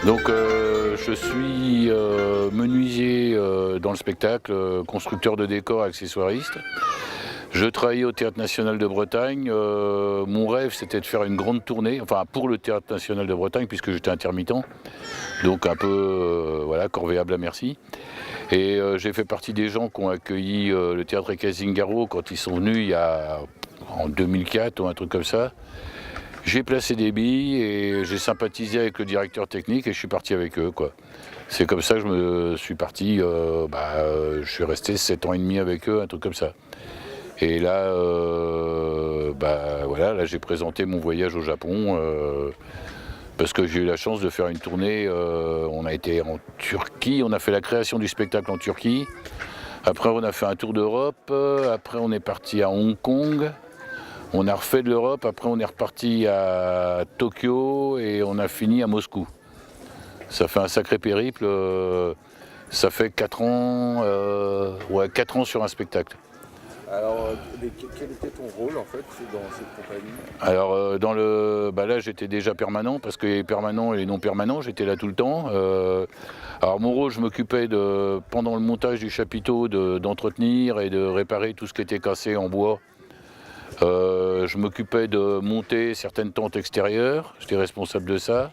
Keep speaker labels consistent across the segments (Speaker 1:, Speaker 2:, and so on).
Speaker 1: Donc je suis menuisier dans le spectacle, constructeur de décors, accessoiriste. Je travaillais au Théâtre National de Bretagne. Mon rêve, c'était de faire une grande tournée, enfin pour le Théâtre National de Bretagne, puisque j'étais intermittent, donc un peu voilà, corvéable à merci. Et j'ai fait partie des gens qui ont accueilli le Théâtre Écaz-Zingaro quand ils sont venus en 2004 ou un truc comme ça. J'ai placé des billes et j'ai sympathisé avec le directeur technique et je suis parti avec eux, quoi. C'est comme ça que je me suis parti, je suis resté 7 ans et demi avec eux, un truc comme ça. Et là, voilà, là j'ai présenté mon voyage au Japon parce que j'ai eu la chance de faire une tournée. On a été en Turquie, on a fait la création du spectacle en Turquie. Après on a fait un tour d'Europe, après on est parti à Hong Kong. On a refait de l'Europe, après on est reparti à Tokyo et on a fini à Moscou. Ça fait un sacré périple, ça fait 4 ans, 4 ans sur un spectacle.
Speaker 2: Alors, quel était ton rôle en fait dans cette compagnie?
Speaker 1: Alors là j'étais déjà permanent parce que les permanents et les non permanents, j'étais là tout le temps. Alors mon rôle, je m'occupais pendant le montage du chapiteau d'entretenir et de réparer tout ce qui était cassé en bois. Je m'occupais de monter certaines tentes extérieures, j'étais responsable de ça.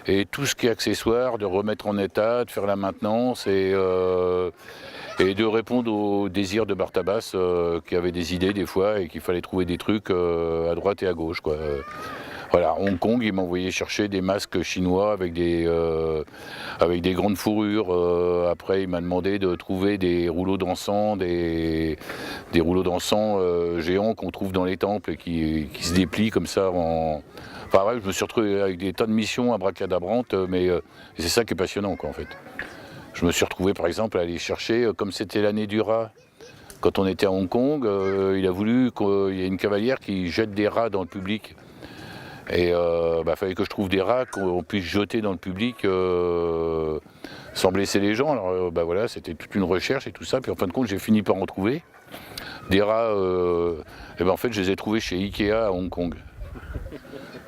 Speaker 1: Et tout ce qui est accessoire, de remettre en état, de faire la maintenance et de répondre aux désirs de Bartabas qui avait des idées des fois et qu'il fallait trouver des trucs à droite et à gauche, quoi. Voilà, à Hong Kong, il m'envoyait chercher des masques chinois avec des grandes fourrures. Après, il m'a demandé de trouver des rouleaux d'encens, des rouleaux d'encens géants qu'on trouve dans les temples et qui se déplient comme ça en... Enfin ouais, je me suis retrouvé avec des tas de missions abracadabrantes, mais c'est ça qui est passionnant, quoi, en fait. Je me suis retrouvé par exemple à aller chercher, comme c'était l'année du rat, quand on était à Hong Kong, il a voulu qu'il y ait une cavalière qui jette des rats dans le public. Et fallait que je trouve des rats qu'on puisse jeter dans le public sans blesser les gens. Alors voilà, c'était toute une recherche et tout ça. Puis en fin de compte, j'ai fini par en trouver. Des rats, en fait, je les ai trouvés chez Ikea à Hong Kong.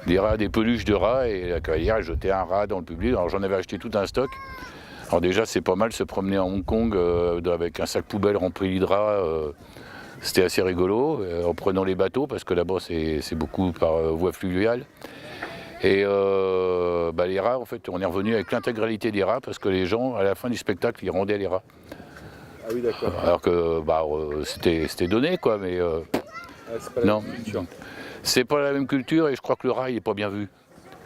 Speaker 1: Des rats, des peluches de rats, et la cavalière, elle jetait un rat dans le public. Alors j'en avais acheté tout un stock. Alors déjà, c'est pas mal se promener à Hong Kong avec un sac poubelle rempli de rats. C'était assez rigolo, en prenant les bateaux, parce que là-bas c'est beaucoup par voie fluviale. Et les rats, en fait, on est revenu avec l'intégralité des rats, parce que les gens, à la fin du spectacle, ils rendaient les rats.
Speaker 2: Ah oui, d'accord.
Speaker 1: Alors que c'était donné, quoi, mais
Speaker 2: c'est pas la même culture.
Speaker 1: C'est pas la même culture, et je crois que le rat, il n'est pas bien vu.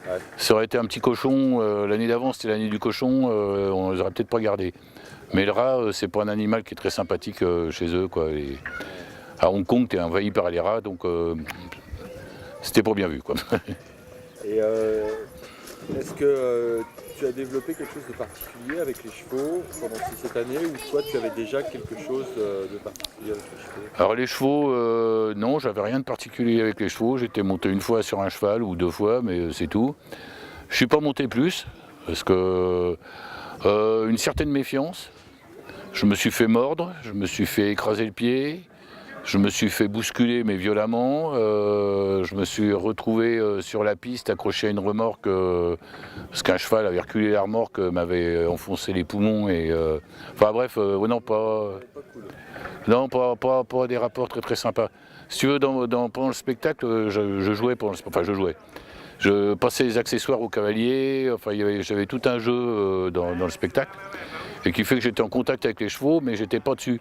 Speaker 2: Ouais.
Speaker 1: Ça aurait été un petit cochon, l'année d'avant, c'était l'année du cochon, on les aurait peut-être pas gardés. Mais le rat, c'est pas un animal qui est très sympathique chez eux, quoi. Et à Hong Kong, tu es envahi par les rats, donc c'était pas bien vu, quoi.
Speaker 2: Et est-ce que tu as développé quelque chose de particulier avec les chevaux pendant cette année, ou toi tu avais déjà quelque chose de particulier avec les chevaux?
Speaker 1: Alors les chevaux, non, j'avais rien de particulier avec les chevaux. J'étais monté une fois sur un cheval ou 2 fois, mais c'est tout. Je suis pas monté plus, parce que une certaine méfiance. Je me suis fait mordre, je me suis fait écraser le pied. Je me suis fait bousculer, mais violemment. Je me suis retrouvé sur la piste, accroché à une remorque, parce qu'un cheval avait reculé la remorque, m'avait enfoncé les poumons. Enfin bref, non, pas des rapports très très sympas. Si tu veux, pendant le spectacle, je jouais, je jouais. Je passais les accessoires aux cavaliers, enfin j'avais tout un jeu dans le spectacle, et qui fait que j'étais en contact avec les chevaux, mais j'étais pas dessus.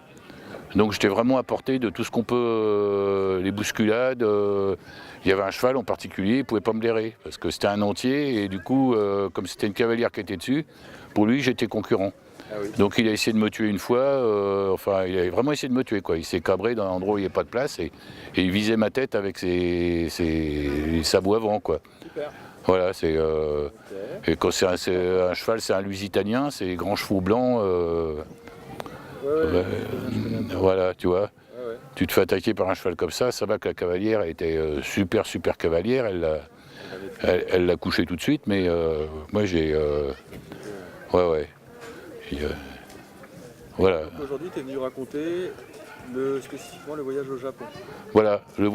Speaker 1: Donc j'étais vraiment à portée de tout ce qu'on peut, les bousculades. Il y avait un cheval en particulier, il ne pouvait pas me blairer, parce que c'était un entier, et du coup, comme c'était une cavalière qui était dessus, pour lui j'étais concurrent.
Speaker 2: Ah oui.
Speaker 1: Donc il a essayé de me tuer une fois, il a vraiment essayé de me tuer, quoi. Il s'est cabré dans un endroit où il n'y avait pas de place, et il visait ma tête avec ses sabots avant, quoi.
Speaker 2: Super.
Speaker 1: Voilà, c'est...
Speaker 2: Okay.
Speaker 1: Et quand c'est un cheval, c'est un lusitanien, c'est les grands chevaux blancs. Voilà, tu vois.
Speaker 2: Ouais.
Speaker 1: Tu te fais attaquer par un cheval comme ça va que la cavalière était super cavalière, elle l'a couché tout de suite, mais moi j'ai... ouais. Et, voilà.
Speaker 2: Aujourd'hui, tu es venu raconter spécifiquement le voyage au Japon.
Speaker 1: Voilà, le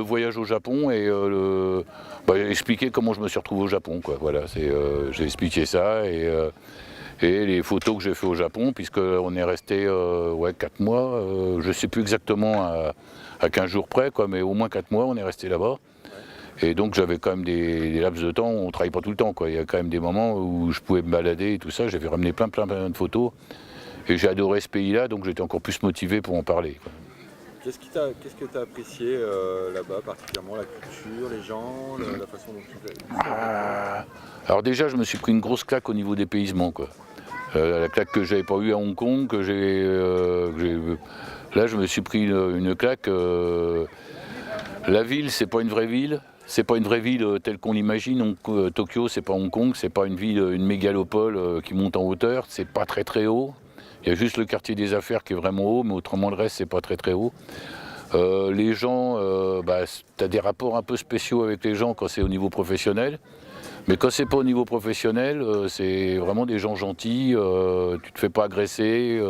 Speaker 1: voyage au Japon et expliquer comment je me suis retrouvé au Japon, quoi. Voilà, j'ai expliqué ça et les photos que j'ai fait au Japon, puisqu'on est resté 4 mois, je ne sais plus exactement à 15 jours près, quoi, mais au moins 4 mois on est resté là-bas. Et donc j'avais quand même des laps de temps où on ne travaille pas tout le temps, quoi. Il y a quand même des moments où je pouvais me balader et tout ça, j'avais ramené plein de photos. Et j'ai adoré ce pays-là, donc j'étais encore plus motivé pour en parler, quoi.
Speaker 2: Qu'est-ce que tu as apprécié là-bas, particulièrement la culture, les gens, la façon dont ils vivent?
Speaker 1: Alors déjà, je me suis pris une grosse claque au niveau des dépaysement, quoi. La claque que j'avais pas eue à Hong Kong, là je me suis pris une claque. La ville, c'est pas une vraie ville. C'est pas une vraie ville telle qu'on l'imagine. Tokyo, c'est pas Hong Kong, c'est pas une ville, une mégalopole qui monte en hauteur. C'est pas très haut. Il y a juste le quartier des affaires qui est vraiment haut, mais autrement le reste, c'est pas très haut. Les gens, tu as des rapports un peu spéciaux avec les gens quand c'est au niveau professionnel. Mais quand c'est pas au niveau professionnel, c'est vraiment des gens gentils, tu te fais pas agresser.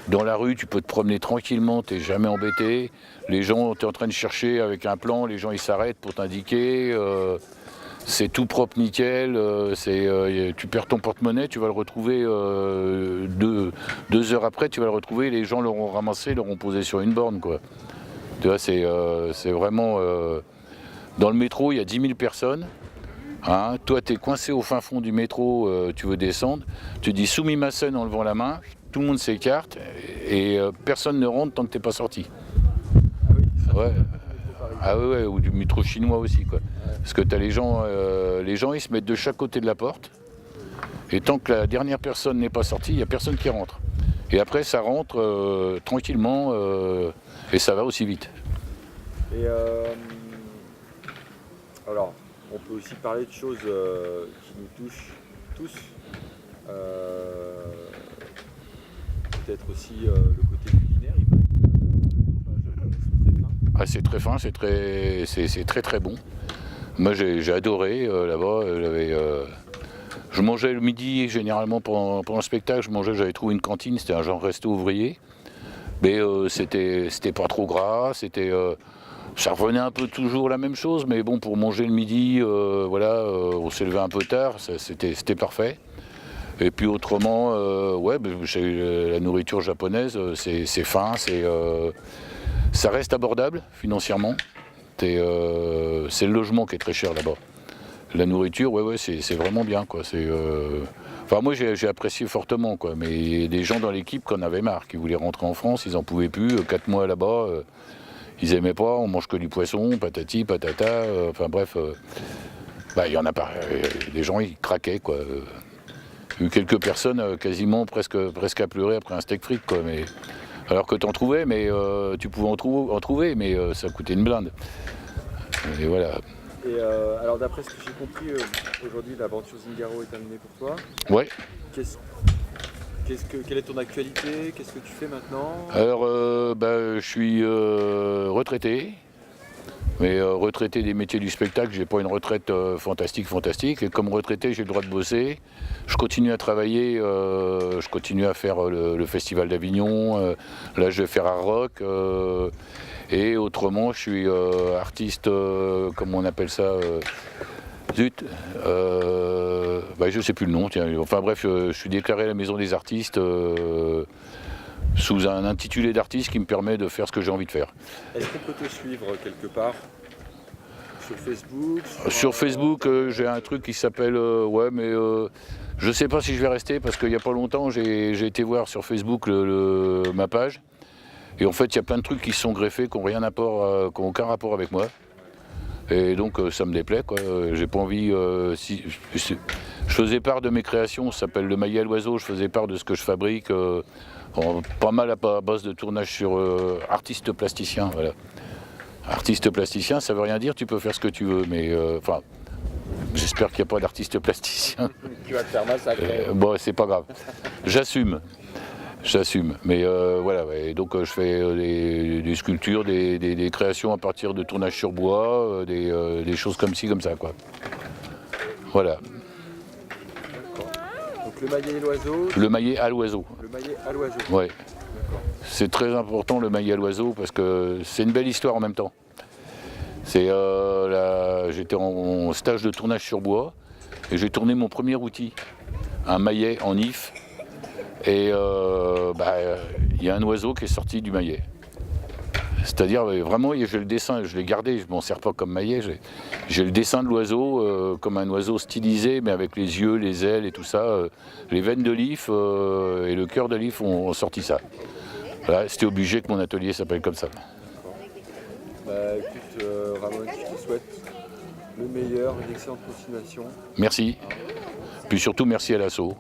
Speaker 1: Dans la rue, tu peux te promener tranquillement, tu n'es jamais embêté. Les gens, tu es en train de chercher avec un plan, les gens ils s'arrêtent pour t'indiquer. C'est tout propre, nickel. Tu perds ton porte-monnaie, tu vas le retrouver 2 heures après, tu vas le retrouver. Les gens l'auront ramassé, l'auront posé sur une borne, quoi. Tu vois, c'est vraiment. Dans le métro, il y a 10 000 personnes. Hein, toi, tu es coincé au fin fond du métro, tu veux descendre. Tu dis sumimasen en levant la main, tout le monde s'écarte et personne ne rentre tant que tu n'es pas sorti. Ouais. Ah ouais, ou du métro chinois aussi, quoi. Parce que tu as les gens ils se mettent de chaque côté de la porte. Et tant que la dernière personne n'est pas sortie, il n'y a personne qui rentre. Et après, ça rentre tranquillement et ça va aussi vite.
Speaker 2: Et alors, on peut aussi parler de choses qui nous touchent tous. Peut-être aussi le côté culinaire, il paraît que les repas japonais sont très fins.
Speaker 1: C'est très bon. Moi j'ai adoré là-bas. Je mangeais le midi généralement pendant le spectacle, j'avais trouvé une cantine, c'était un genre resto ouvrier. Mais c'était pas trop gras, ça revenait un peu toujours la même chose, mais bon, pour manger le midi, on s'est levé un peu tard, c'était parfait. Et puis autrement, la nourriture japonaise, c'est fin, ça reste abordable financièrement. C'est le logement qui est très cher là-bas. La nourriture, c'est vraiment bien, quoi. Moi, j'ai apprécié fortement, quoi. Mais il y a des gens dans l'équipe qui en avaient marre, qui voulaient rentrer en France, ils n'en pouvaient plus. 4 mois là-bas, ils aimaient pas. On mange que du poisson, patati, patata. Il y en a pas. Les gens, ils craquaient, quoi. J'ai eu quelques personnes quasiment presque à pleurer après un steak frites, quoi. Mais alors que t'en trouvais, mais tu pouvais en trouver, mais ça coûtait une blinde. Et voilà.
Speaker 2: Et alors d'après ce que j'ai compris, aujourd'hui l'aventure Zingaro est terminée pour toi.
Speaker 1: Ouais.
Speaker 2: Quelle est ton actualité? Qu'est-ce que tu fais maintenant?
Speaker 1: Alors je suis retraité. Mais retraité des métiers du spectacle, j'ai pas une retraite fantastique. Et comme retraité, j'ai le droit de bosser. Je continue à travailler, je continue à faire le Festival d'Avignon. Là, je vais faire Art Rock. Et autrement, je suis artiste, comment on appelle ça je sais plus le nom. Tiens. Enfin bref, je suis déclaré à la Maison des Artistes sous un intitulé d'artiste qui me permet de faire ce que j'ai envie de faire.
Speaker 2: Est-ce qu'on peut te suivre quelque part? Sur Facebook?
Speaker 1: Sur Facebook, j'ai un truc qui s'appelle... je ne sais pas si je vais rester parce qu'il n'y a pas longtemps, j'ai été voir sur Facebook ma page. Et en fait, il y a plein de trucs qui se sont greffés, qui n'ont aucun rapport avec moi. Et donc, ça me déplaît, quoi. J'ai pas envie... je faisais part de mes créations, ça s'appelle le maillet à l'oiseau. Je faisais part de ce que je fabrique. Pas mal à base de tournage sur artiste plasticien, voilà. Artiste plasticien, ça veut rien dire, tu peux faire ce que tu veux, mais j'espère qu'il n'y a pas d'artiste plasticien.
Speaker 2: Tu vas te faire massacrer.
Speaker 1: C'est pas grave. J'assume. Mais et donc je fais des sculptures, des créations à partir de tournage sur bois, des choses comme ci, comme ça, quoi. Voilà.
Speaker 2: Donc le maillet et l'oiseau.
Speaker 1: Le maillet à l'oiseau.
Speaker 2: Le maillet à l'oiseau.
Speaker 1: Ouais. c'est très important le maillet à l'oiseau parce que c'est une belle histoire en même temps. J'étais en stage de tournage sur bois et j'ai tourné mon premier outil, un maillet en if. Et il y a un oiseau qui est sorti du maillet. C'est-à-dire vraiment, j'ai le dessin, je l'ai gardé, je ne m'en sers pas comme maillet, j'ai le dessin de l'oiseau comme un oiseau stylisé, mais avec les yeux, les ailes et tout ça. Les veines de l'if et le cœur de l'if ont sorti ça. Voilà, c'était obligé que mon atelier s'appelle comme ça.
Speaker 2: Écoute, Ramon, je te souhaite le meilleur, une excellente continuation.
Speaker 1: Merci. Puis surtout, merci à l'assaut.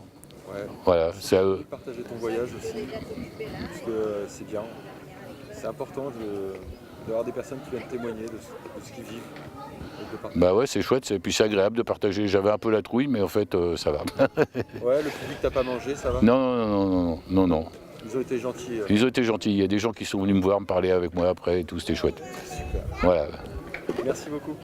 Speaker 2: Ouais.
Speaker 1: Voilà, c'est à eux.
Speaker 2: Partager ton voyage aussi, parce que c'est bien. C'est important d'avoir des personnes qui viennent témoigner de ce qu'ils vivent.
Speaker 1: Bah ouais, c'est chouette, et puis c'est agréable de partager. J'avais un peu la trouille, mais en fait, ça va.
Speaker 2: Ouais, le public t'a pas mangé, ça va?
Speaker 1: Non.
Speaker 2: Ils ont été gentils.
Speaker 1: Ils ont été gentils. Il y a des gens qui sont venus me voir, me parler avec moi après et tout, c'était chouette.
Speaker 2: Super.
Speaker 1: Voilà.
Speaker 2: Merci beaucoup.